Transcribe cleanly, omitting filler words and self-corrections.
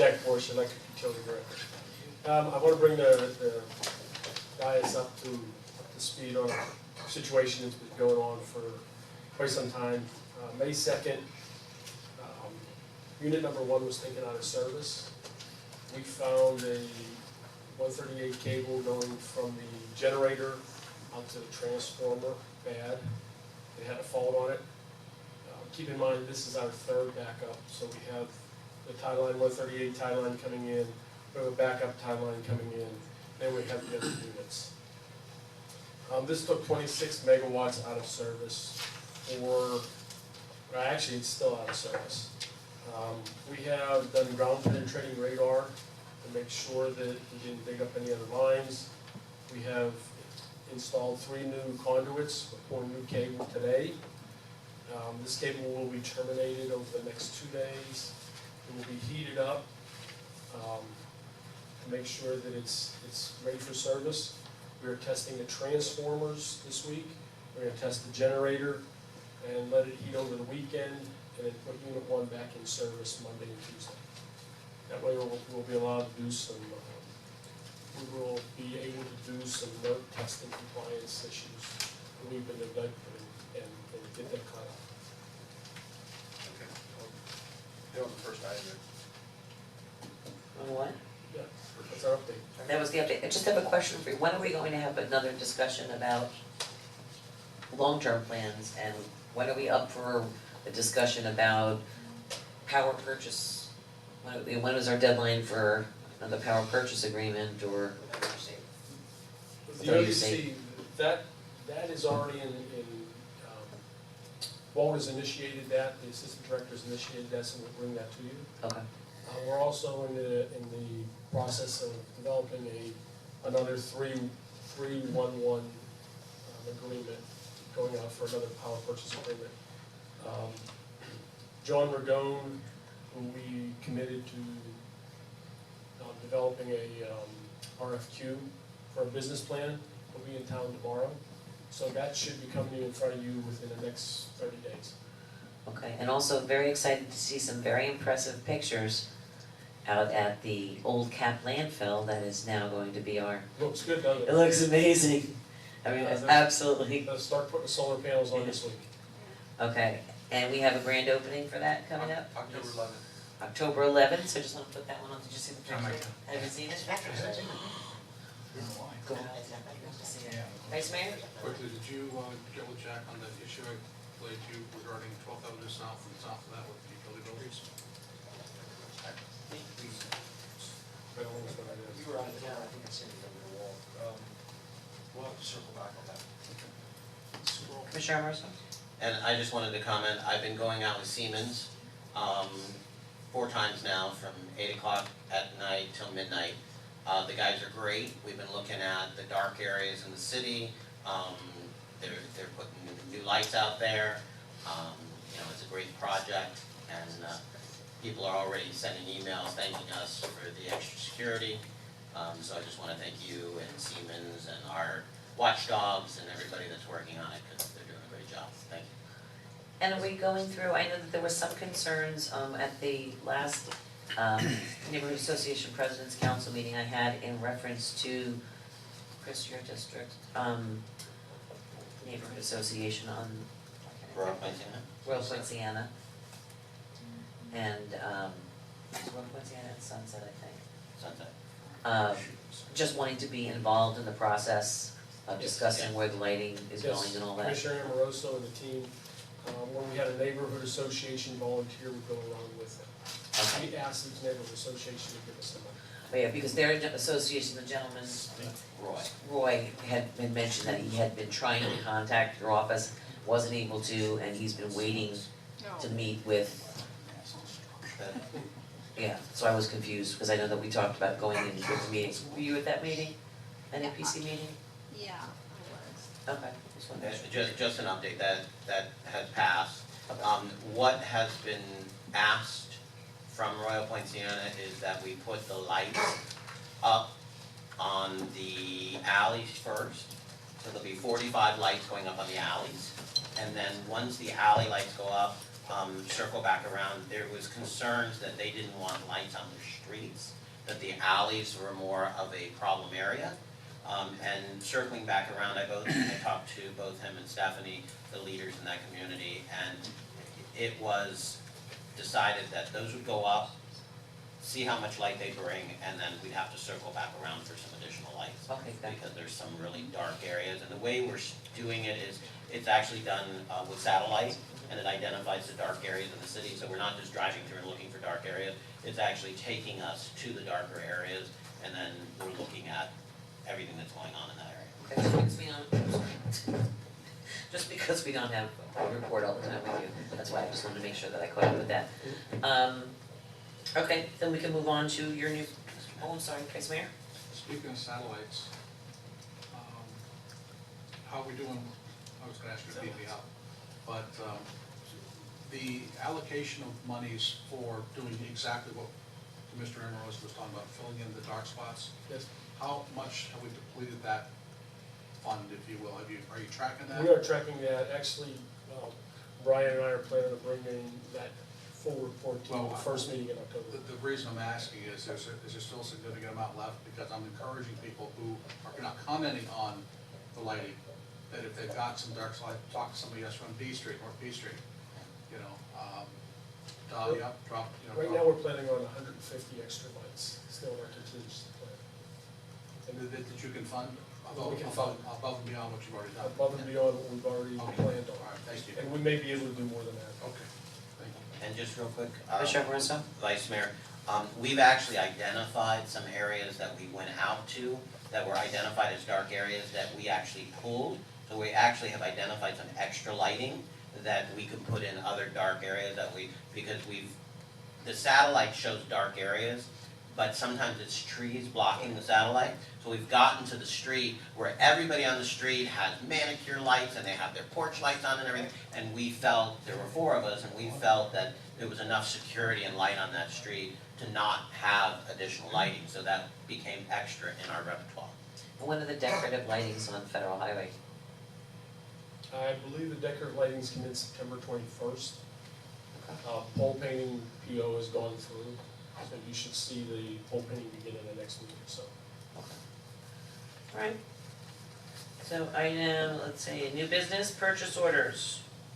Jack Borsch, Electric Utility Director. I want to bring the guys up to speed on a situation that's been going on for quite some time. May 2nd, unit number 1 was taken out of service. We found a 138 cable going from the generator out to the transformer bad. It had a fault on it. Keep in mind, this is our 3rd backup, so we have the tie line 138 tie line coming in, we have a backup tie line coming in, then we have the other units. This took 26 megawatts out of service for, well, actually it's still out of service. We have done ground penetrating radar to make sure that we didn't dig up any other lines. We have installed 3 new conduits, we're pouring new cable today. This cable will be terminated over the next 2 days. It will be heated up to make sure that it's ready for service. We are testing the transformers this week. We're going to test the generator and let it heat over the weekend, and then put unit 1 back in service Monday and Tuesday. That way we'll be allowed to do some, we will be able to do some note testing compliance issues that we've been neglecting and get that caught up. That was the first item. On what? Yeah, that's our update. That was the update. I just have a question for you. When are we going to have another discussion about long-term plans, and when are we up for a discussion about power purchase? When is our deadline for another power purchase agreement, or? The ODC, that is already in Walt has initiated that, the assistant director has initiated that, so we'll bring that to you. Okay. We're also in the process of developing another 3-1-1 agreement, going out for another power purchase agreement. John Ragone, who we committed to developing a RFQ for a business plan, will be in town tomorrow. So that should be coming in front of you within the next 30 days. Okay, and also very excited to see some very impressive pictures out at the old Cap landfill that is now going to be our. Looks good, doesn't it? It looks amazing. I mean, it's absolutely. Let's start putting solar panels on this week. Okay, and we have a grand opening for that coming up? October 11th. October 11th, so just want to put that one on. Did you see the picture? Have you seen it? Go ahead. Vice Mayor? Quickly, did you get with Jack on the issue I played to you regarding 12th Avenue South and south of that with the utility buildings? I don't know what that is. You were on it, yeah, I think I seen it over the wall. We'll have to circle back on that. Commissioner Emerson? And I just wanted to comment, I've been going out with Siemens 4 times now, from 8 o'clock at night till midnight. The guys are great. We've been looking at the dark areas in the city. They're putting new lights out there. It's a great project, and people are already sending emails thanking us for the extra security. So I just want to thank you and Siemens and our watchdogs and everybody that's working on it, because they're doing a great job. Thank you. And are we going through, I know that there were some concerns at the last Neighborhood Association President's Council meeting I had in reference to, Chris, your district, Neighborhood Association on Royal Poinciana? Royal Poinciana. And, it's Royal Poinciana and Sunset, I think. Sunset. Just wanting to be involved in the process of Yes. discussing where the lighting is Yes, going and all that. Commissioner Amoroso and the team, when we had a neighborhood association volunteer, would go along with them. Okay. We asked each neighborhood association to give us some money. But yeah, because their association, the gentleman, Roy had been mentioned that he had been trying to contact your office, wasn't able to, and he's been waiting to meet with, yeah, so I was confused, because I know that we talked about going in with the meetings. Were you at that meeting, an NPC meeting? Yeah, I was. Okay, just wanted to make sure. Just an update that has passed. What has been asked from Royal Poinciana is that we put the lights up on the alleys first. So there'll be 45 lights going up on the alleys. and then once the alley lights go up, circle back around, there was concerns that they didn't want lights on their streets, that the alleys were more of a problem area. And circling back around, I talked to both him and Stephanie, the leaders in that community, and it was decided that those would go up, see how much light they bring, and then we'd have to circle back around for some additional lights. Okay, good. Because there's some really dark areas, and the way we're doing it is, it's actually done with satellite, and it identifies the dark areas in the city, so we're not just driving through and looking for dark areas, it's actually taking us to the darker areas, and then we're looking at everything that's going on in that area. Okay, just because we don't have a report all the time with you, that's why I just wanted to make sure that I caught up with that. Okay, then we can move on to your new, oh, I'm sorry, Vice Mayor? Speaking of satellites, how are we doing, I was gonna ask you to beat me up, but, the allocation of monies for doing exactly what Mr. Emerald was talking about, filling in the dark spots, Yes. how much have we depleted that fund, if you will, are you tracking that? We are tracking that, actually, Brian and I are planning to bring in that full report to you Well, the first meeting in October. The reason I'm asking is there still a significant amount left, because I'm encouraging people who are not commenting on the lighting, that if they've got some dark side, talk to somebody else from B Street, North B Street, you know, dial you up, drop, you know. Right now, we're planning on 150 extra lights, still in our contingency plan. And that you can fund above We can fund. and beyond what you've already done. Above and beyond what we've already Okay. planned All on. right, thank you. And we may be able to do more than that. Okay, thank you. And just real quick, Commissioner Barroso? Vice Mayor, we've actually identified some areas that we went out to that were identified as dark areas that we actually pulled. So we actually have identified some extra lighting that we could put in other dark areas because the satellite shows dark areas, but sometimes it's trees blocking the satellite. So we've gotten to the street where everybody on the street has manicure lights and they have their porch lights on and everything. And we felt, there were 4 of us, and we felt that there was enough security and light on that street to not have additional lighting. So that became extra in our repertoire. When are the decorative lightings on Federal Highway? I believe the decorative lighting's come in September 21st. Pole painting PO has gone through, so you should see the pole painting begin in the next week or so. Alright. So item, let's say, new business purchase orders.